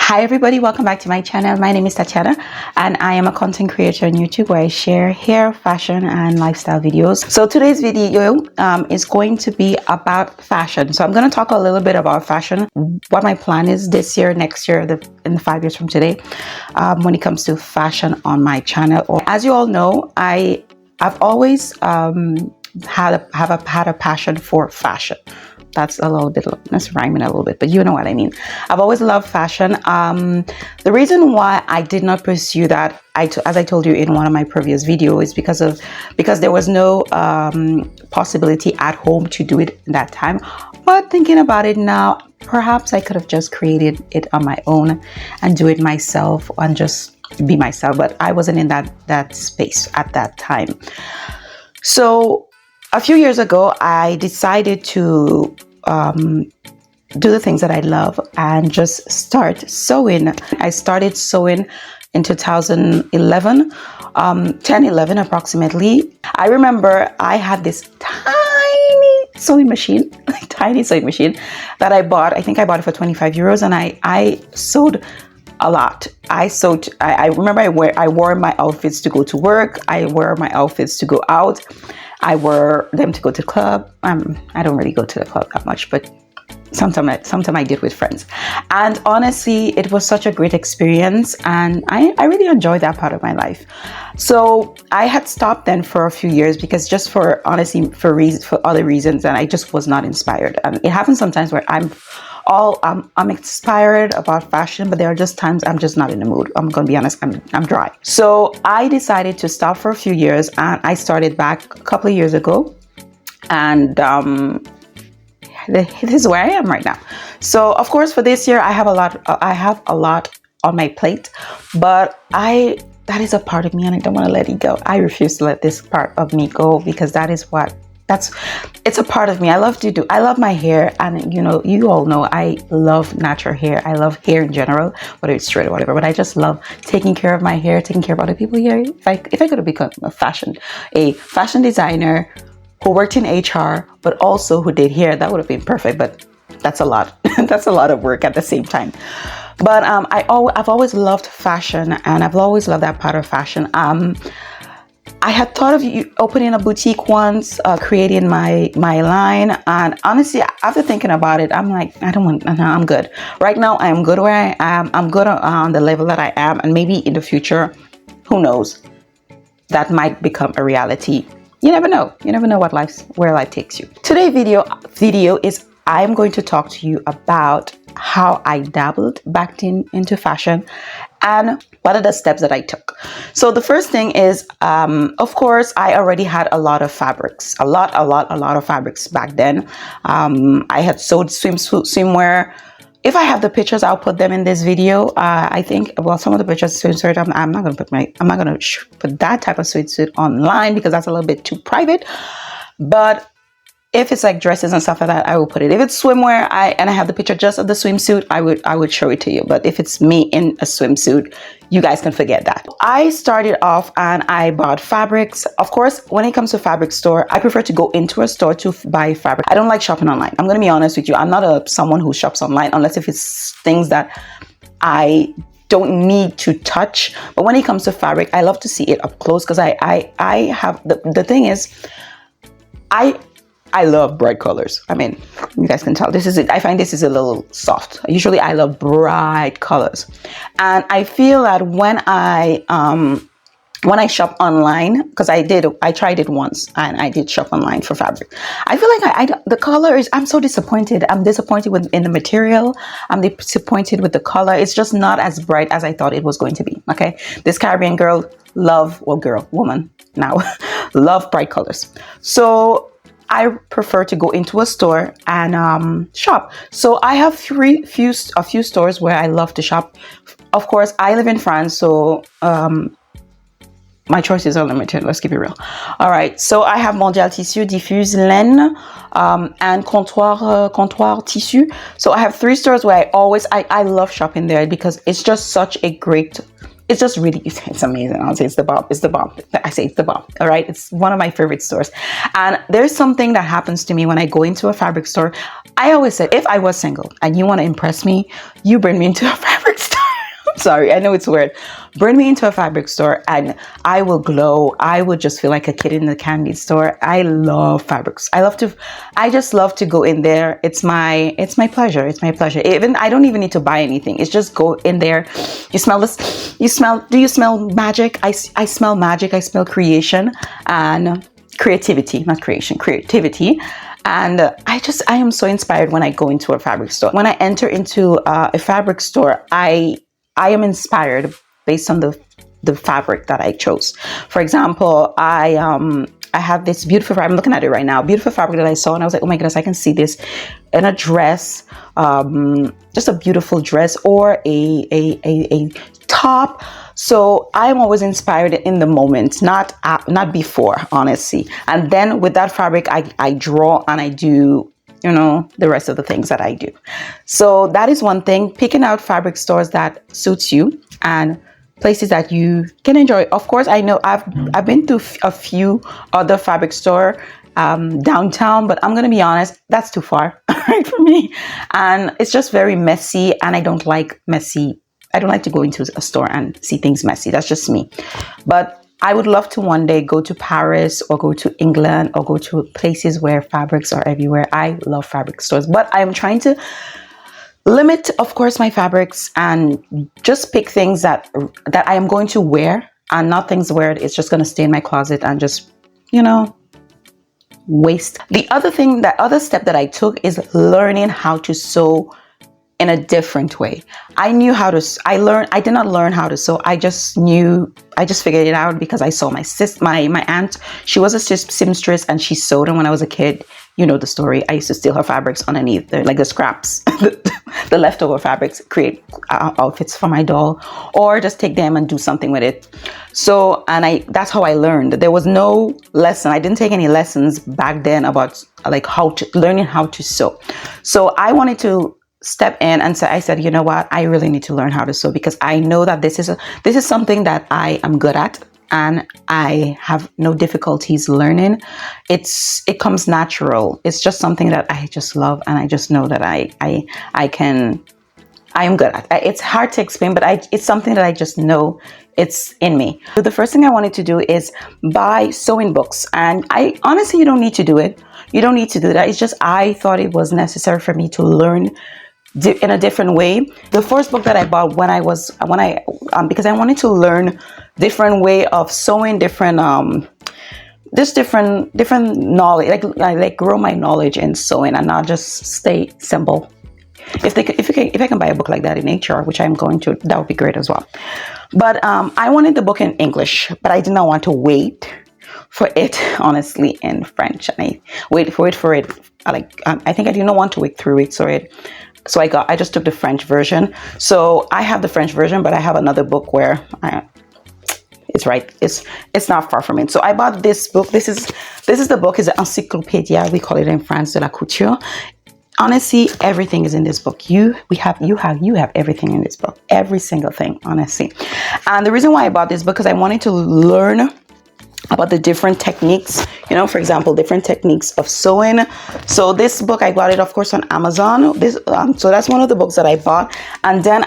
Hi everybody, welcome back to my channel. My name is Katajyana and I am a content creator on YouTube where I share hair, fashion and lifestyle videos. So today's video is going to be about fashion. So I'm going to talk a little bit about fashion, what my plan is this year, next year, in the 5 years from today, when it comes to fashion on my channel. As you all know, I've always had a passion for fashion. That's a little bit, that's rhyming a little bit, but you know what I mean. I've always loved fashion. The reason why I did not pursue that, as I told you in one of my previous videos, is because there was no possibility at home to do it that time. But thinking about it now, perhaps I could have just created it on my own and do it myself and just be myself. But I wasn't in that space at that time. So a few years ago, I decided to do the things that I love and just start sewing. I started sewing in 2011, 10-11 approximately. I remember I had this tiny sewing machine that I bought. I think I bought it for 25 euros and I sewed a lot. I remember I wore my outfits to go to work. I wore my outfits to go out. I wore them to go to the club. I don't really go to the club that much, but sometimes I did with friends. And honestly, it was such a great experience and I really enjoyed that part of my life. So I had stopped then for a few years because just for other reasons, and I just was not inspired. And it happens sometimes where I'm inspired about fashion, but there are just times I'm just not in the mood. I'm gonna be honest, I'm dry. So I decided to stop for a few years and I started back a couple of years ago. And this is where I am right now. So of course for this year I have a lot on my plate, but that is a part of me and I don't want to let it go. I refuse to let this part of me go because it's a part of me. I love my hair, and you all know I love natural hair. I love hair in general, whether it's straight or whatever, but I just love taking care of my hair, taking care of other people's hair. If I could have become a fashion designer who worked in HR, but also who did hair, that would have been perfect, but that's a lot. That's a lot of work at the same time. But I've always loved fashion and I've always loved that part of fashion. I had thought of opening a boutique once, creating my line, and honestly, after thinking about it, I'm like, I'm good. Right now, I am good where I am. I'm good on the level that I am, and maybe in the future, who knows, that might become a reality. You never know. You never know where life takes you. Today's video is I'm going to talk to you about how I dabbled back into fashion and what are the steps that I took. So the first thing is, of course, I already had a lot of fabrics, a lot of fabrics back then. I had sewed swimwear. If I have the pictures, I'll put them in this video. I think, well, some of the pictures, I'm not gonna put that type of swimsuit online because that's a little bit too private. But if it's like dresses and stuff like that, I will put it. If it's swimwear, and I have the picture just of the swimsuit, I would show it to you. But if it's me in a swimsuit, you guys can forget that. I started off and I bought fabrics. Of course, when it comes to fabric store, I prefer to go into a store to buy fabric. I don't like shopping online. I'm gonna be honest with you. I'm not someone who shops online unless if it's things that I don't need to touch. But when it comes to fabric, I love to see it up close because I have the thing is, I love bright colors. I mean, you guys can tell I find this is a little soft. Usually I love bright colors. And I feel that when I shop online, because I tried it once and I did shop online for fabric. I feel like the color is, I'm so disappointed. I'm disappointed in the material. I'm disappointed with the color. It's just not as bright as I thought it was going to be. Okay. This Caribbean woman now, love bright colors. So I prefer to go into a store and shop. So I have a few stores where I love to shop. Of course, I live in France, so my choices are limited. Let's keep it real. All right, so I have Mondial Tissus, Diffus, Laine, and Comptoir'Tissus. So I have 3 stores where I love shopping there because it's just such a great. It's just really, it's amazing. I'll say it's the bomb. It's the bomb. I say it's the bomb. All right. It's one of my favorite stores. And there's something that happens to me when I go into a fabric store. I always said, if I was single and you want to impress me, you bring me into a fabric store. Sorry, I know it's weird. Bring me into a fabric store and I will glow. I would just feel like a kid in the candy store. I love fabrics. I just love to go in there. It's my pleasure. It's my pleasure. Even I don't even need to buy anything. It's just go in there. You smell this. Do you smell magic? I smell magic. I smell creation and creativity, not creation, creativity. And I am so inspired when I go into a fabric store. When I enter into a fabric store, I am inspired based on the fabric that I chose. For example, I have this beautiful, I'm looking at it right now, beautiful fabric that I saw, and I was like, oh my goodness, I can see this in a dress, just a beautiful dress, or a top. So I'm always inspired in the moment, not before, honestly. And then with that fabric, I draw and I do, you know, the rest of the things that I do. So that is one thing, picking out fabric stores that suits you and places that you can enjoy. Of course, I know I've been to a few other fabric store downtown, but I'm gonna be honest, that's too far right for me, and it's just very messy, and I don't like messy. I don't like to go into a store and see things messy. That's just me. But I would love to one day go to Paris or go to England or go to places where fabrics are everywhere. I love fabric stores, but I'm trying to limit, of course, my fabrics and just pick things that I am going to wear, and not things where it's just going to stay in my closet and just, you know, waste. The other step that I took is learning how to sew in a different way. I did not learn how to sew. I just figured it out because I saw my aunt. She was a seamstress and she sewed, and when I was a kid, you know the story. I used to steal her fabrics underneath, like the scraps, the leftover fabrics, create outfits for my doll, or just take them and do something with it. So, that's how I learned. There was no lesson. I didn't take any lessons back then about like learning how to sew. So I wanted to step in and I said, you know what, I really need to learn how to sew, because I know that this is something that I am good at and I have no difficulties learning. It comes natural. It's just something that I just love, and I just know that I am good at. It's hard to explain, but it's something that I just know it's in me. So the first thing I wanted to do is buy sewing books, and I honestly, you don't need to do it. You don't need to do that. It's just I thought it was necessary for me to learn in a different way. The first book that I bought because I wanted to learn different way of sewing, different knowledge, like grow my knowledge in sewing and not just stay simple. If I can buy a book like that in HR, which I'm going to, that would be great as well. But I wanted the book in English, but I did not want to wait for it, honestly, in French. And I waited for it. I think I didn't want to wait 3 weeks for it. So I just took the French version. So I have the French version, but I have another book where it's not far from it. So I bought this book. This is the book, is Encyclopédie. We call it in France de la couture. Honestly, everything is in this book. You have everything in this book. Every single thing, honestly. And the reason why I bought this book, because I wanted to learn about the different techniques, you know, for example, different techniques of sewing. So this book, I got it, of course, on Amazon. So that's one of the books that I bought. And then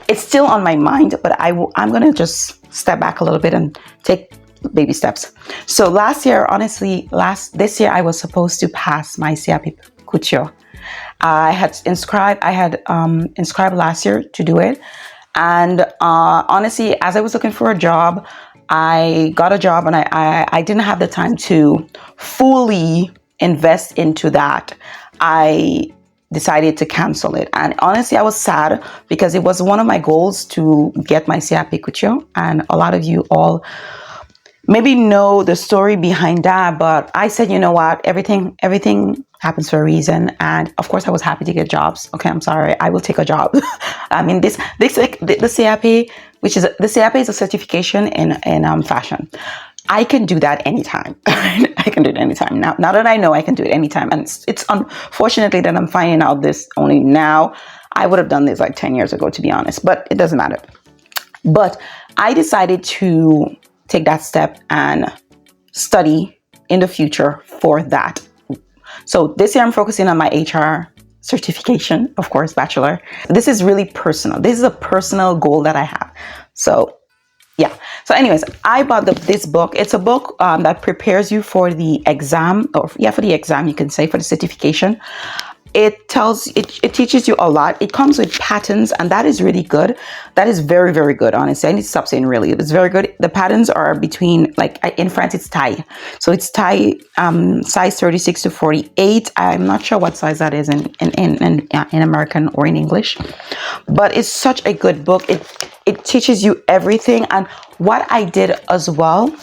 it's still on my mind, but I'm going to just step back a little bit and take baby steps. So this year, I was supposed to pass my CAP Couture. I had inscribed last year to do it. And honestly, as I was looking for a job, I got a job, and I didn't have the time to fully invest into that. I decided to cancel it. And honestly, I was sad because it was one of my goals to get my CAP Couture. And a lot of you all maybe know the story behind that, but I said, you know what, everything happens for a reason. And of course I was happy to get jobs. Okay, I'm sorry, I will take a job. I mean, the CAP, the CAP is a certification in fashion. I can do that anytime. I can do it anytime. Now that I know, I can do it anytime. And it's unfortunately that I'm finding out this only now. I would have done this like 10 years ago, to be honest, but it doesn't matter. But I decided to take that step and study in the future for that. So this year I'm focusing on my HR certification, of course, bachelor. This is really personal. This is a personal goal that I have. So yeah. So anyways, I bought this book. It's a book that prepares you for the exam, or yeah, for the exam, you can say, for the certification. It teaches you a lot. It comes with patterns, and that is really good. That is very, very good. Honestly, I need to stop saying really. It's very good. The patterns are between, like, in France, it's taille. So it's taille, size 36 to 48. I'm not sure what size that is in American or in English, but it's such a good book. It teaches you everything. And what I did as well.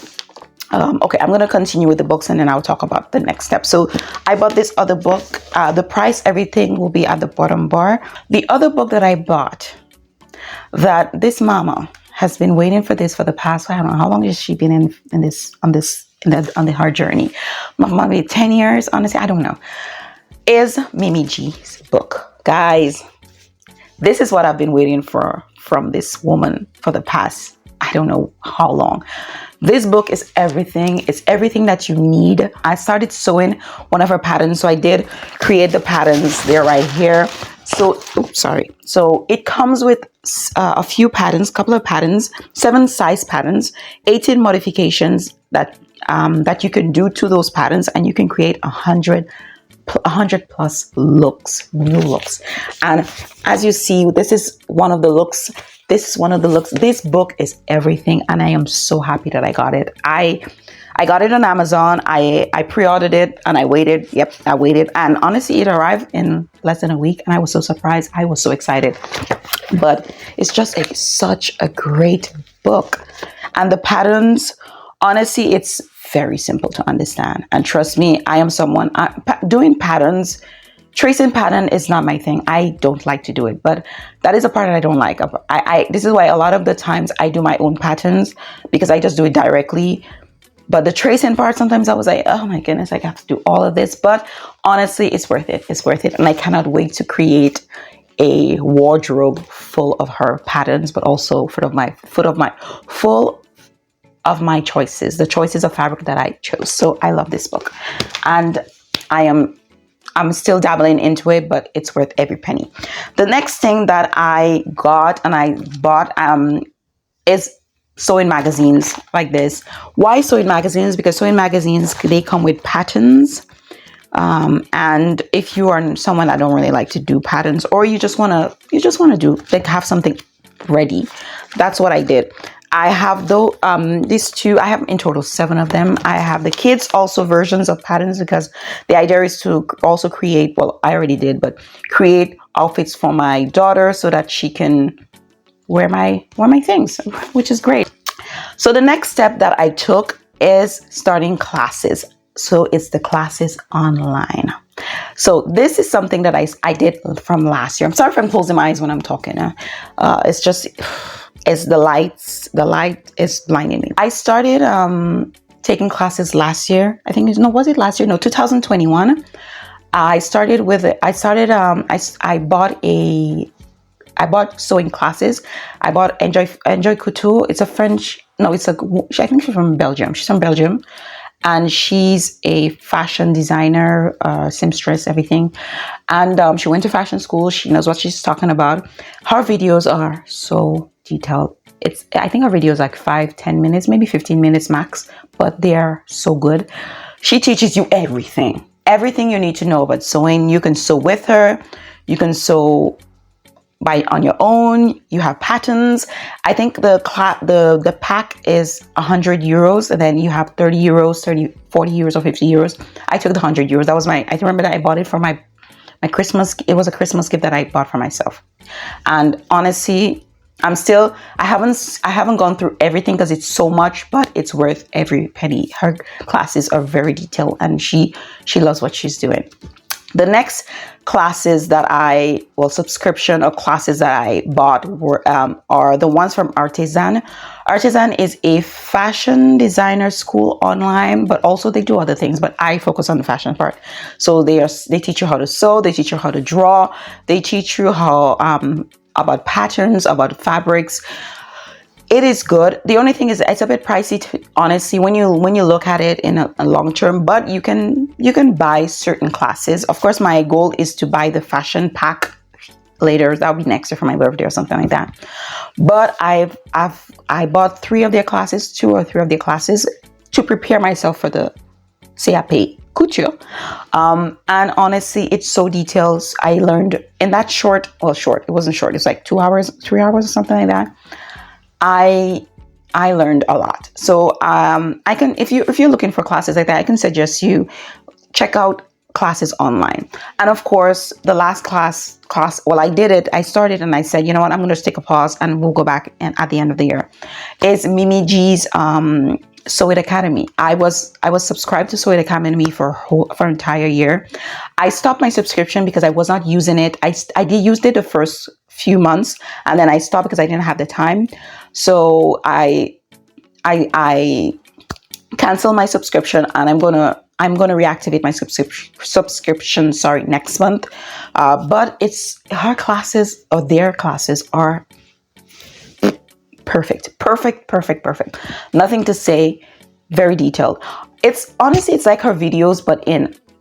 Okay, I'm going to continue with the books and then I'll talk about the next step. So I bought this other book. The price, everything will be at the bottom bar. The other book that I bought, that this mama has been waiting for this for the past, I don't know, how long has she been on her journey? Maybe 10 years, honestly, I don't know. Is MimiG's book. Guys, this is what I've been waiting for from this woman for the past, I don't know how long. This book is everything. It's everything that you need. I started sewing one of her patterns. So I did create the patterns. They're right here. So, oops, sorry. So it comes with a few patterns, couple of patterns, 7 size patterns, 18 modifications that you can do to those patterns, and you can create 100 plus looks, new looks. And as you see, this is one of the looks. This book is everything, and I am so happy that I got it. I got it on Amazon. I pre-ordered it and I waited. Yep, I waited, and honestly, it arrived in less than a week, and I was so surprised. I was so excited. But it's just such a great book, and the patterns, honestly, it's very simple to understand. And trust me, I am someone doing patterns. Tracing pattern is not my thing. I don't like to do it, but that is a part that I don't like. This is why a lot of the times I do my own patterns, because I just do it directly. But the tracing part, sometimes I was like, oh my goodness, I have to do all of this. But honestly, it's worth it. It's worth it. And I cannot wait to create a wardrobe full of her patterns, but also full of my choices, the choices of fabric that I chose. So I love this book, and I'm still dabbling into it, but it's worth every penny. The next thing that I got and I bought is sewing magazines like this. Why sewing magazines? Because sewing magazines, they come with patterns. And if you are someone that don't really like to do patterns, or you just want to do, like, have something ready, that's what I did. I have these two. I have in total 7 of them. I have the kids also versions of patterns, because the idea is to also create, well, I already did, but create outfits for my daughter so that she can wear my things, which is great. So the next step that I took is starting classes. So it's the classes online. So this is something that I did from last year. I'm sorry if I'm closing my eyes when I'm talking. It's the light is blinding me. I started taking classes last year. I think was it last year? No, 2021. I bought sewing classes. I bought Enjoy Couture. It's a French. No, I think she's from Belgium. She's from Belgium, and she's a fashion designer, seamstress, everything. And she went to fashion school. She knows what she's talking about. Her videos are so detailed. I think her videos like 5-10 minutes, maybe 15 minutes max, but they are so good. She teaches you everything you need to know about sewing. You can sew with her. You can sew on your own. You have patterns. I think the pack is 100 euros, and then you have 30 euros, 40 euros, or 50 euros. I took the 100 euros. That was I remember that I bought it for my Christmas. It was a Christmas gift that I bought for myself. And honestly, I haven't gone through everything because it's so much, but it's worth every penny. Her classes are very detailed, and she loves what she's doing. The next classes that subscription or classes that I bought are the ones from Artesane. Artesane is a fashion designer school online, but also they do other things, but I focus on the fashion part. So they teach you how to sew, they teach you how to draw, they teach you how about patterns, about fabrics. it is good. The only thing is it's a bit pricey honestly when you look at it in a long term, but you can buy certain classes. Of course, my goal is to buy the fashion pack later. That'll be next year for my birthday or something like that. But I bought 3 of their classes, 2 or 3 of their classes to prepare myself for the CAP Couture. And honestly, it's so detailed. I learned in that short, it wasn't short, it's like 2 hours, 3 hours or something like that. I learned a lot. So I can, if you're looking for classes like that, I can suggest you check out classes online. And of course, the last class, well, I did it. I started and I said, you know what, I'm going to just take a pause and we'll go back and at the end of the year. It's MimiG's Sew It Academy. I was subscribed to Sew It Academy for an entire year. I stopped my subscription because I was not using it. I did use it the first few months and then I stopped because I didn't have the time. So I canceled my subscription and I'm gonna reactivate my subscription next month. But their classes are perfect. Nothing to say. Very detailed. It's honestly, it's like her videos, but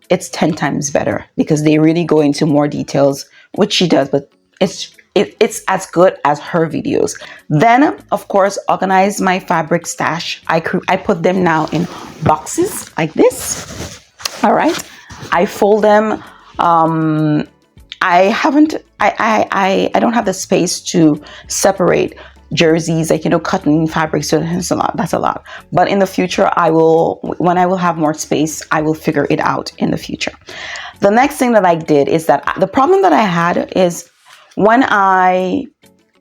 it's 10 times better because they really go into more details, which she does, but it's as good as her videos. Then, of course, organize my fabric stash. I put them now in boxes like this. All right. I fold them. I don't have the space to separate jerseys, like, you know, cotton fabrics. So that's a lot. But in the future, when I will have more space, I will figure it out in the future. The next thing that I did is that the problem that I had is when I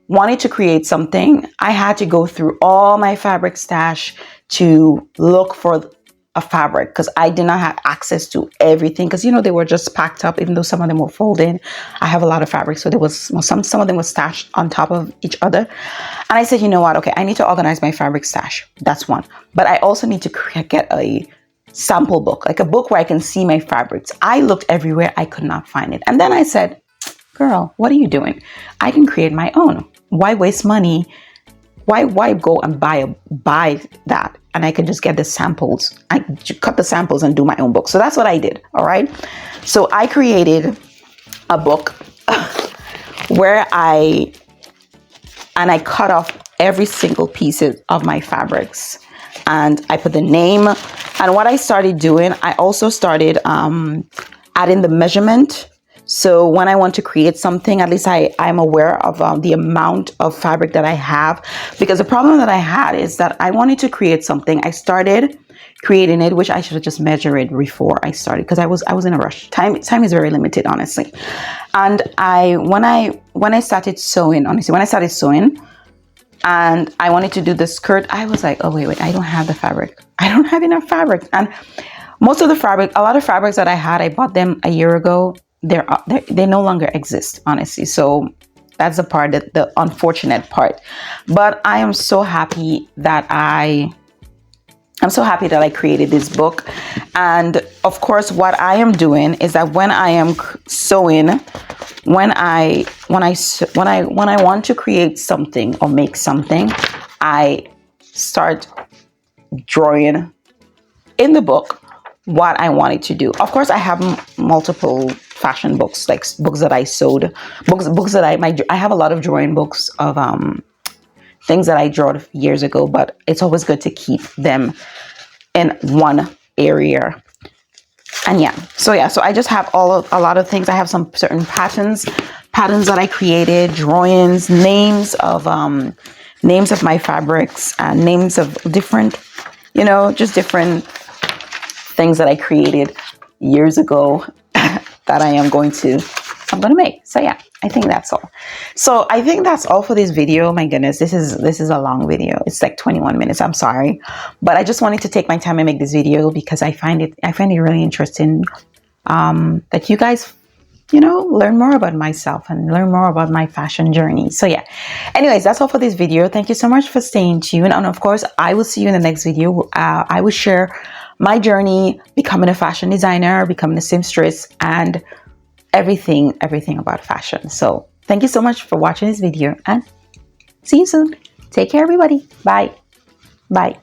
wanted to create something, I had to go through all my fabric stash to look for a fabric because I did not have access to everything because, you know, they were just packed up, even though some of them were folded. I have a lot of fabric, so there was some of them were stashed on top of each other. And I said, you know what? Okay, I need to organize my fabric stash. That's one. But I also need to get a sample book, like a book where I can see my fabrics. I looked everywhere. I could not find it. And then I said, girl, what are you doing? I can create my own. Why waste money? Why go and buy that? And I can just get the samples. I cut the samples and do my own book. So that's what I did. All right. So I created a book where I cut off every single piece of my fabrics and I put the name. And what I started doing, I also started adding the measurement. So when I want to create something, at least I'm aware of the amount of fabric that I have, because the problem that I had is that I wanted to create something. I started creating it, which I should have just measured it before I started because I was in a rush. Time is very limited, honestly. And when I started sewing and I wanted to do the skirt, I was like, oh wait, I don't have the fabric. I don't have enough fabric. And most of the fabric, a lot of fabrics that I had, I bought them a year ago. They no longer exist, honestly. So that's the unfortunate part. But I am so happy that I created this book. And of course, what I am doing is that when I am sewing, when I want to create something or make something, I start drawing in the book what I wanted to do. Of course, I have multiple fashion books, like books that I sewed, books that I have a lot of drawing books of things that I drew years ago, but it's always good to keep them in one area. And so I just have a lot of things. I have some certain patterns that I created, drawings, names of my fabrics, and names of different, just different things that I created years ago that I'm going to make. So I think that's all. So I think that's all for this video. My goodness, this is a long video. It's like 21 minutes. I'm sorry, but I just wanted to take my time and make this video because I find it really interesting that you guys learn more about myself and learn more about my fashion journey. So anyways, that's all for this video. Thank you so much for staying tuned, and of course I will see you in the next video. I will share my journey becoming a fashion designer, becoming a seamstress, and everything about fashion. So thank you so much for watching this video, and see you soon. Take care, everybody. Bye. Bye.